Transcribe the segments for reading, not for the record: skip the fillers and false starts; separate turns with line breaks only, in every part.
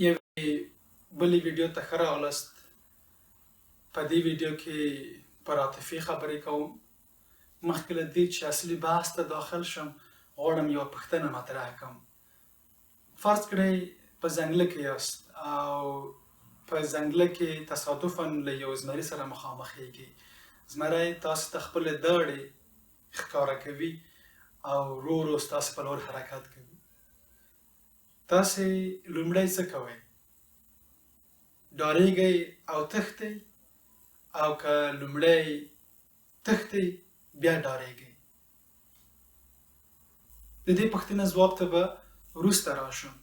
یوې بلې ویډیو ته ښه راغلاست. په دې ویډیو کې پر عاطفې خبرې کوم. مخکې له دې چې اصلي بحث ته داخل شم غواړم یوه پوښتنه مطرح کړم. فرض کړئ په ځنګله کې یاست او په ځنګله کې تصادفاً له یو زمري سره مخامخېږئ. زمری تاسو ته خپلې داړې ښکاره کوي او ورو ورو ستاسې په لور حرکت کوي. تاسې لومړی څه کوئ؟ ډارېږئ او تښتئ او که لومړی تښتئ بیا ډارېږئ؟ د دې پوښتنې ځواب ته به وروسته راشم،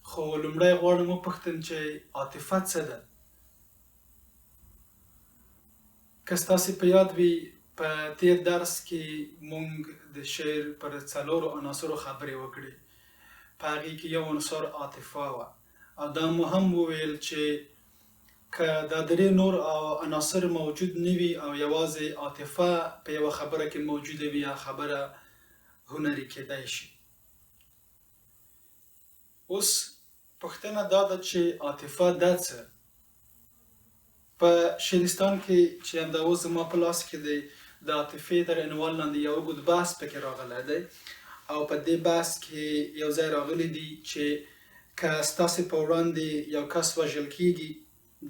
خو لومړی غواړم وپوښتم چې عاطفه څه ده؟ که ستاسې په یاد وي په تېر درس کې موږ د شعر پر څلورو عناصرو خبرې وکړې. په هغې کې یو عنصر عاطفه وه او دا مو هم وویل چې که دا درې نور عناصر موجود نه وي او یوازې عاطفه په یوه خبره کې موجوده وي یا خبره هنري کېدی شي. اوس پوښتنه دا ده چې عاطفه ده څه؟ په شعرستان کې چې همدا اوس زما په لاس کې دی د عاطفې تر عنوان لاندې یو اوږد بحث پکې راغلی دی او په دې بحث کې یو ځای راغلی دي چې که ستاسې په وړاندې یو کس وژل کېږي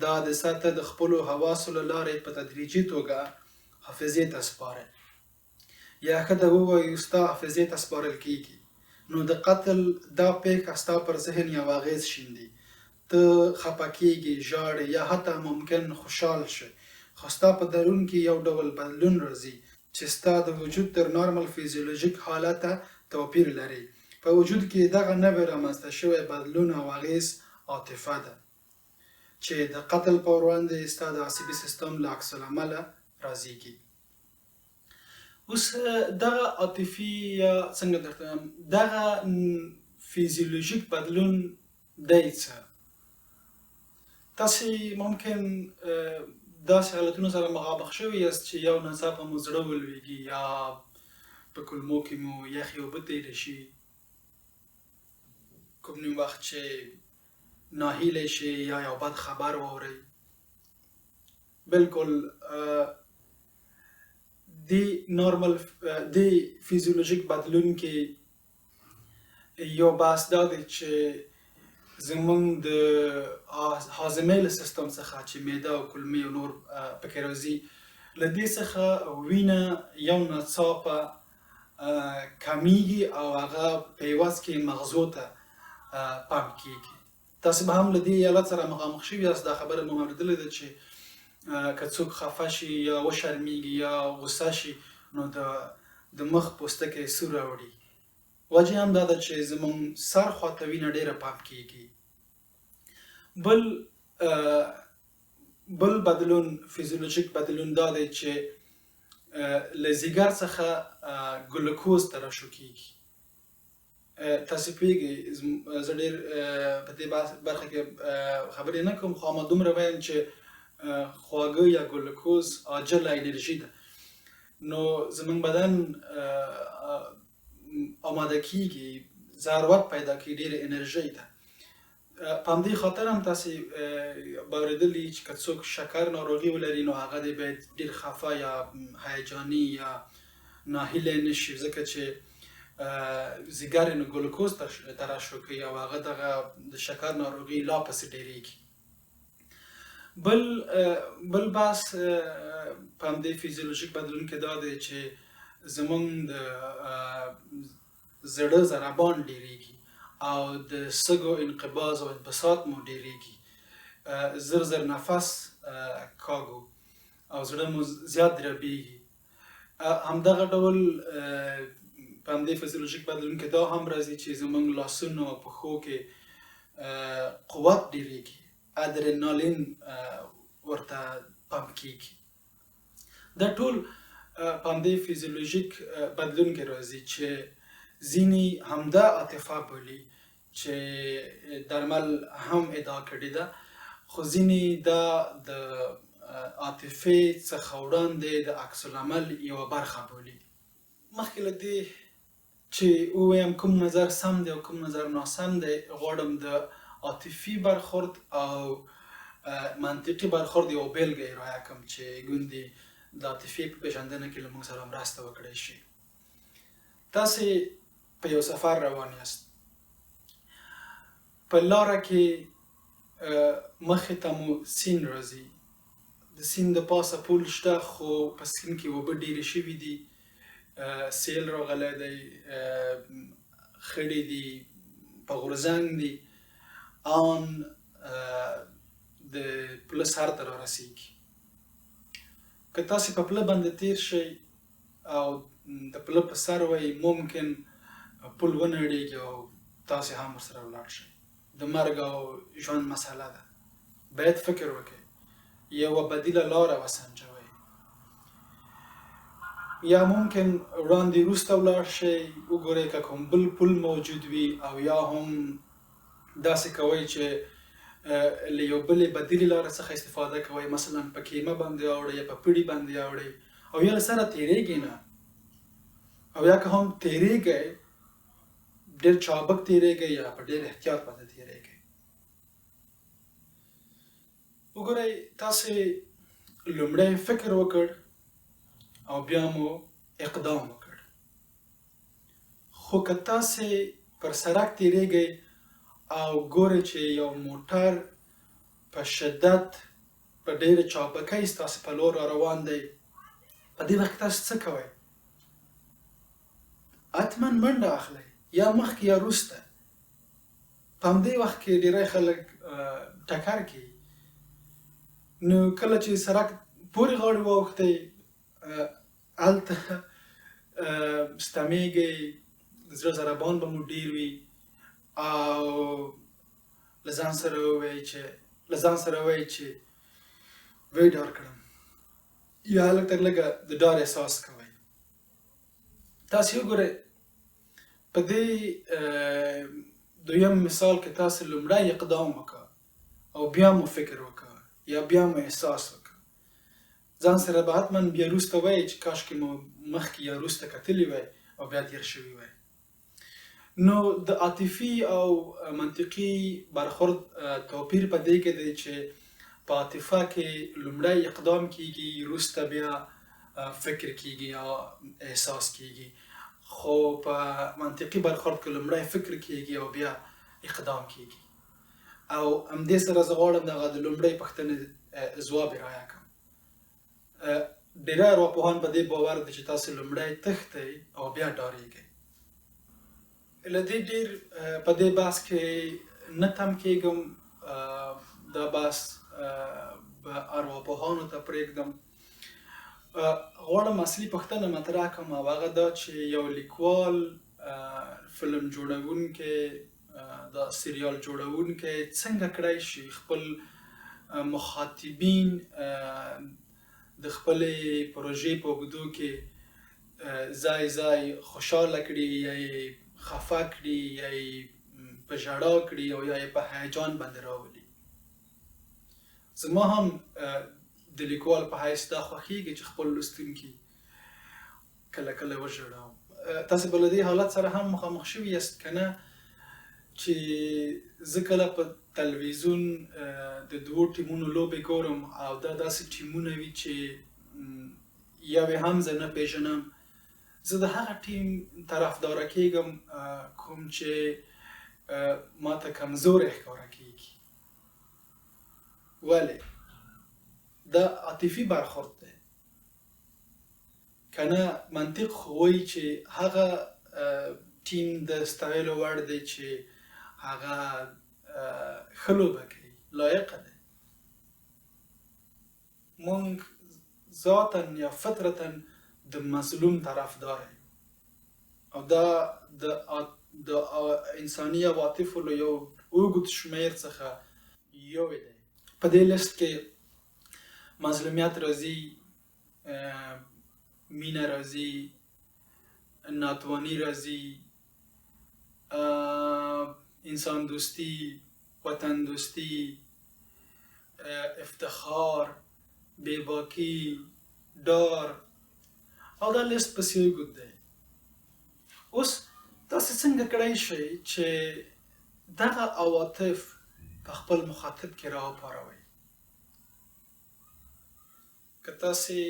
دا د سطح د خپلو حواسو له لارې په تدریجي توګه حافظې ته سپارئ، یا ښه ده ووایو ستا حافظې ته سپارل کېږي، نو د قتل دا پېښه ستا پر ذهن یو اغېز شیندي. ته خفه کېږې، ژاړې یا حتی ممکن خوشحال شې، خو ستا په درون کې یو ډول بدلون راځي چې ستا د وجود تر نارمل فیزیولوژیک حالته توپیر لري. په وجود کې دغه نوی رامنځته شوی بدلون او اغېز عاطفه ده چې د قتل په وړاندې ستا د عصبي سیستم له عکس العمله رازېږي. اوس دغه عاطفي یا څنګه درته وایم دغه فیزیولوژیک بدلون دی څه؟ تاسې ممکن داسې حالتونو سره مخامخ شوي یاست چې یو ناڅاپه مو زړه ولویږي یا په کولمو کې مو یخې اوبه تېرې شي، کوم نیم وخت چې ناهیلی شي یا یو بد خبر واورئ. بلکل دې فیزیولوژیک بدلون کې یو بحث دا دی چې زموږ د هاضمې له سیستم څخه چې معده او کولمې او نور پکې راځي له دې څخه وینه یو ناڅاپه کمیږي او هغه په عوض کې مغزو ته پمپ کېږي. تاسې به هم له دې حالت سره مخامخ شوي یاست. دا خبره مو اورېدلې ده چې که څوک خفه شي یا وشرمېږي یا غوسه شي نو د مخ پوستکی سور راوړي. وجه هم دا ده چې زموږ سر خواته وینه ډېره پمپ کېږي. بل بدلون فیزیولوژیک بدلون دا دی چې له ځیګر څخه ګلوکوز ترشح کېږي. تاسې پوهېږئ زه ډېر په دې برخه کې خبرې نه کوم، خو همه دومره وایم چې خواږه یا ګلوکوز عاجله انرژي ده، نو زموږ بدن آماده کېږي، ضرورت پیدا کوي ډېرې انرژۍ ته. په همدې خاطر هم تاسې به اورېدلي چې که څوک شکر ناروغي ولري نو هغه دی باید ډېر خفه یا هیجاني یا ناهیلی نه شي، ځکه چې ځیګر یې نو ګلوکوز ترشح کوي او هغه دغه د شکر ناروغي لا پسې ډېرېږي. بل بحث په همدې فیزیولوژیک بدلون کې دا دی چې زموږ د زړه ضربان ډېرېږي او د سږو انقباض او انبساط مو ډېرېږي، زر زر نفس کاږو او زړه مو زیات دربېږي. همدغه ډول په همدې فیزیولوژیک بدلون کې دا هم راځي چې زموږ لاسونو او پښو کې قوت ډېرېږي، ادرینالین ورته پمپ کېږي. دا ټول په همدې فیزیولوژیک بدلون کې راځي چې ځینې همدا عاطفه بولي چې درمل هم ادعا کړې ده، خو ځینې دا د عاطفې څخه وړاندې د عکس العمل یوه برخه بولي. مخکې له دې چې ووایم کوم نظر سم دی او کوم نظر ناسم دی غواړم د عاطفي برخورد او منطقي برخورد یو بیلګه یې ارائه کړم چې ګوندې د عاطفې په پېژندنه کې له موږ سره مرسته وکړی شي. تاسې په یو سفر روان یاست، په لاره کې مخې ته مو سیند راځي، د سیند د پاسه پول شته خو په سیند کې اوبه ډېرې شوي دي، سیل راغلی دی، خړې دي، په غورځنګ دي، ان د پله سر ته رارسېږي. که تاسې په پله باندې تیر شئ او د پله په سر وئ ممکن پل ونړېږي او تاسې هم ورسره ولاړ شئ. د مرګ او ژوند مسله ده، باید فکر وکړئ، یوه بدیله لاره وسنجوئ. یا ممکن وړاندې وروسته ولاړ شئ، وګورئ که کوم بل پل موجود وي، او یا هم داسې کوئ چې له یو بلې بدیلې لارې څخه استفاده کوئ، مثلا په کیمه باندې اوړئ یا په پړي باندې اوړئ، او یا له سره تیریږئ نه، او یا که هم تیریږئ ډېر چابک تیریږئ یا په ډېر احتیاط باندې تیریږئ. وګورئ تاسې لومړی فکر وکړ او بیا مو اقدام وکړ، خو که تاسې پر سړک تیریږئ او ګورئ چې یو موټر په شدت په ډېره چابکۍ ستاسې په لور را روان دی، په دې وخت کې تاسو څه کوئ؟ حتما منډه اخلئ، یا مخکې یا وروسته. په همدې وخت کې ډېری خلک ټکر کوي. نو کله چې سړک پورې غاړې واوښتئ، هلته ستمیږئ، د زړه ضربان به مو ډېر وي، او له ځان سره وایئ چې وی ډار کړم، یا لږ تر لږه د ډار احساس کوئ. تاسې وګورئ په دې دویم مثال کې تاسې لومړی اقدام وکړه او بیا مو فکر وکړه یا بیا مو احساس وکړه. ځان سره به حتما بیا وروسته وایئ چې کاشکې مو مخکې یا وروسته کتلي وی او بیا تېر شوي وی. نو د عاطفي او منطقي برخورد توپیر په دې کې دی چې په عاطفه کې لومړی اقدام کیږي، وروسته بیا فکر کیږي یا احساس کیږي، خو په منطقي برخورد کې لومړی فکر کیږي او بیا اقدام کیږي. او همدې سره زه غواړم دغه د لومړۍ پوښتنې ځواب رایه کړم. ډېری ارواپوهان په دې باور دي چې تاسې لومړی تښتئ او بیا ډارېږئ. له دې ډېر په دې بحث کې نه تم کېږم، دا بحث به ارواپوهانو ته پرېږدم. غواړم اصلي پوښتنه مطرح کړم، او هغه دا چې یو لیکوال، فلم جوړونکی، دا سریال جوړونکی څنګه کړی شي خپل مخاطبین د خپلې پروژې په اوږدو کې ځای خوشحاله کړي، یا یې خفه کړي، یا یې په ژړا کړي، او یا یې په هیجان باندې راولي. زما هم د لیکوال په حیث دا خوښېږي چې خپل لوستونکي کله کله وژړوم. تاسې به له دې حالت سره هم مخامخ شوي یاست که نه، چې زه کله په تلویزیون د دوو ټیمونو لوبې ګورم، او دا داسې ټیمونه وي چې یو یې هم زه نه پېژنم، زه د هغه ټیم طرفداره کېږم کوم چې ماته کمزوری ښکاره کېږي. ولې؟ دا عاطفي برخورد دی، که نه منطق خو وایي چې هغه ټیم د ستایلو وړ دی چې هغه ښه لوبه کوي، لایقه دی. مونږ ذاتا یا فطرتا د مظلوم طرفدار یو، او دا د انساني عواطفو له یو اوږد شمېر څخه یو دی. په دې لیست کې مظلومیت راځي، مینه راځي، ناتوانی راځي، انسان دوستی، وطن دوستی، افتخار، بېباکي، ډار، او دا لیست پسې اوږد دی. اوس تاسې څنګه کړی شئ چې دغه عواطف په خپل مخاطب کې راوپاروئ. که تاسې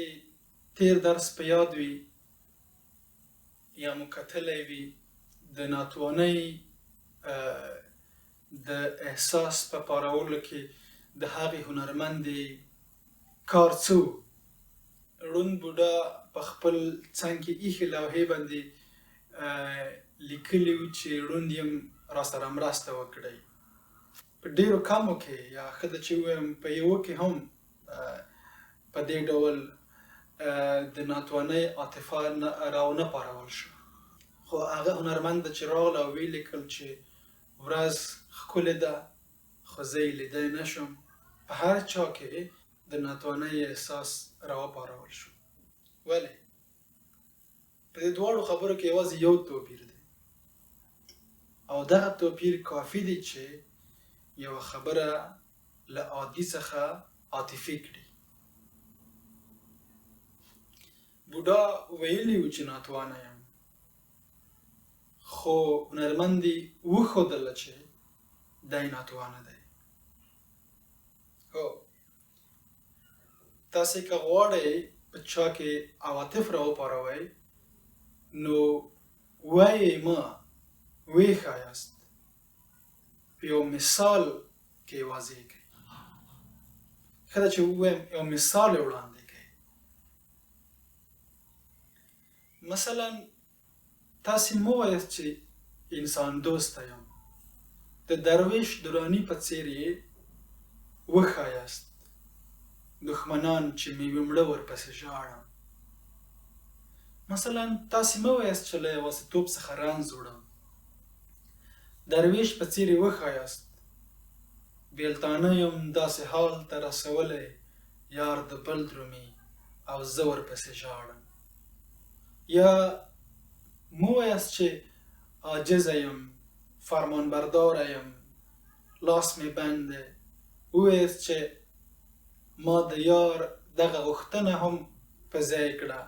تیر درس په یاد وي یا مو کتلی وي د ناتوانۍ د احساس په پارولو کې د هغې هنرمندې کار څه و. ړوند بوډا په خپل څنګ کې ایښې لوحې باندې لیکلي وو چې ړوند یم راسره مرسته وکړئ. په ډېرو کمو کې یا ښه ده چې ووایم په یوه کې هم په دې ډول د ناتوانۍ عاطفه راونه پارول شو. خو هغه هنرمنده چې راغله او ویې لیکل چې ورځ ښکلې ده خو زه یې لیدی نه شم، په هر چا کې د ناتوانۍ احساس راوپارول شو. ولې؟ په دې دواړو خبرو کې یوازې یو توپیر دی او دغه توپیر کافي دی چې یوه خبره له عادي څخه عاطفي کړي. بوډا ویلي و چې ناتوانه یم، خو هنرمندې وښودله چې دی ناتوانه دی. هو، تاسې که غواړئ په چا کې عواطف راوپاروئ نو وایې مه، ویې ښایاست، په یو مثال کې واضح کړئ. ښه ده چې ووایم یو مثال یې وړاندې کړئ. مثلا تاسې مه وایاست چې انسان دوسته یم، د درویش دراني په څېر یې وښایاست، دښمنان چې مې ومړه ورپسې ژاړم. مثلا تاسې مه وایاست چې له یوازیتوب څخه رنځ وړم، درویش په څېر یې وښایاست، بېلتانه یم داسې حال ته رسولی یار د بل درومي او زه ورپسې ژاړم. یا مه وایاست چې عاجزه یم، فرمانبرداره یم، لاس مې بند دی. ووایاست چې ما د یار دغه غوښتنه هم په ځای کړه،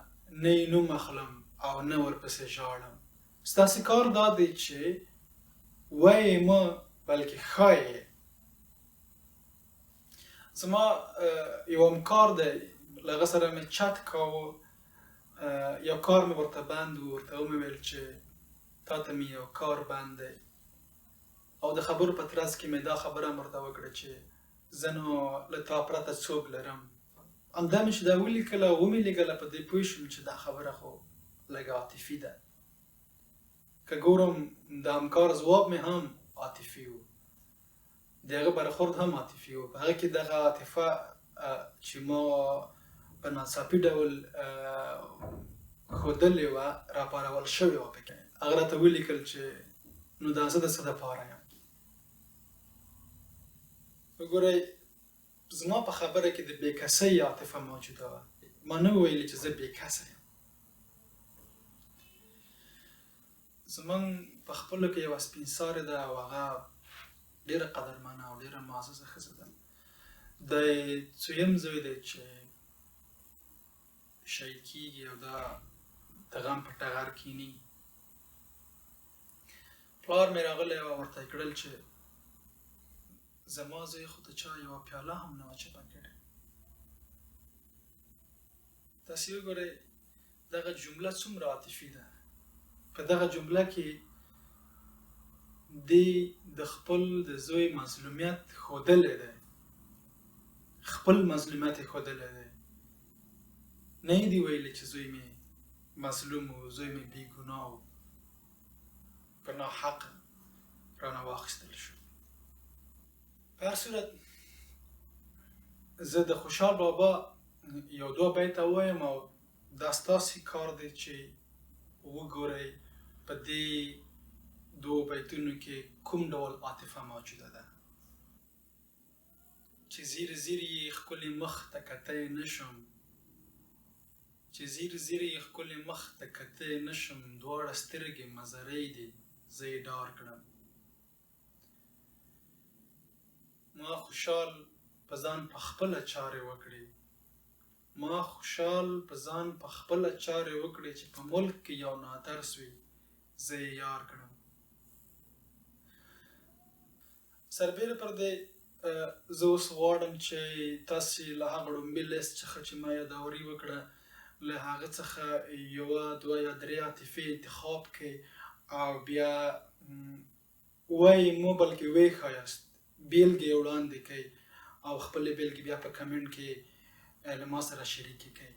نه یې نوم اخلم او نه ورپسې ژاړم. ستاسې کار دا دی چې وایې مه بلکې ښایې. زما یو همکار دی، له هغه سره مې چت کاوه، یو کار مې ورته بند و، ورته ومې ویل چې تا ته مې یو کار بند دی، او د خبرو په ترڅ کې مې دا خبره هم ورته وکړه چې زه نو له تا پرته څوک لرم. همدا مې چې دا ولیکله او ومې لیږله، په دې پوه شوم چې دا خبره خو لږ عاطفي ده. که ګورم د همکار ځواب مې هم عاطفي و، د هغه برخورد هم عاطفي و. په هغه کې دغه عاطفه چې ما په ناڅاپي ډول ښودلې وه راپارول شوې وه پکې. هغه راته ولیکل چې نو دا زه د څه دپاره یم. وګورئ، زما په خبره کې د بېکسۍ عاطفه موجوده وه. ما نه ویلي چې زه بېکسه یم. زموږ په خپلو کې یوه سپین سارې ده او هغه ډېره قدرمنه او ډېره معززه ښځه ده. دی څویم زوی دی چې شهید کېږي او دا د غم په ټغر کښېني. پلار مې راغلی و او ورته یې کړل چې زما زوی خو د چا یوه پیاله هم نه وه چپه کړې. تاسې وګورئ دغه جمله څومره عاطفي ده. په دغه جمله کې دی د خپل د زوی مظلومیت ښودلی دی، خپل مظلومیت یې ښودلی دی. نه یې دي ویلي چې زوی مې مظلوم و، زوی مې بېګناه و، په ناحقه رانه واخیستل شو. په هر صورت زه د خوشحال بابا یو دوه بیته ووایم او دا ستاسې کار دی چې وګورئ په دې دوو بیتونو کې کوم ډول عاطفه موجوده ده. چې زیر زیر یې ښکلي مخ ته کتی نه شم، چې زیر زیر یې ښکلي مخ ته کتی نه شم، دواړه سترګې مزرۍ دي زه یې ډار کړم. ما خوشحال په ځان په خپله چارې وکړې، ما خوشحال په ځان په خپله چارې وکړې، چې په ملک کې یو نادرس وي زه یې یار کړم. سربیره پر دې زه اوس غواړم چې تاسې له هغه ړومبي لیست څخه چې ما یادوري وکړه له هغه څخه یوه دوه یا درې عاطفې انتخاب کړئ او بیا وایي مو بلکې ویې ښایاست بیلګې یې وړاندې کړئ او خپلې بیلګې بیا په کمنټ کې له ما سره شریکې کړئ.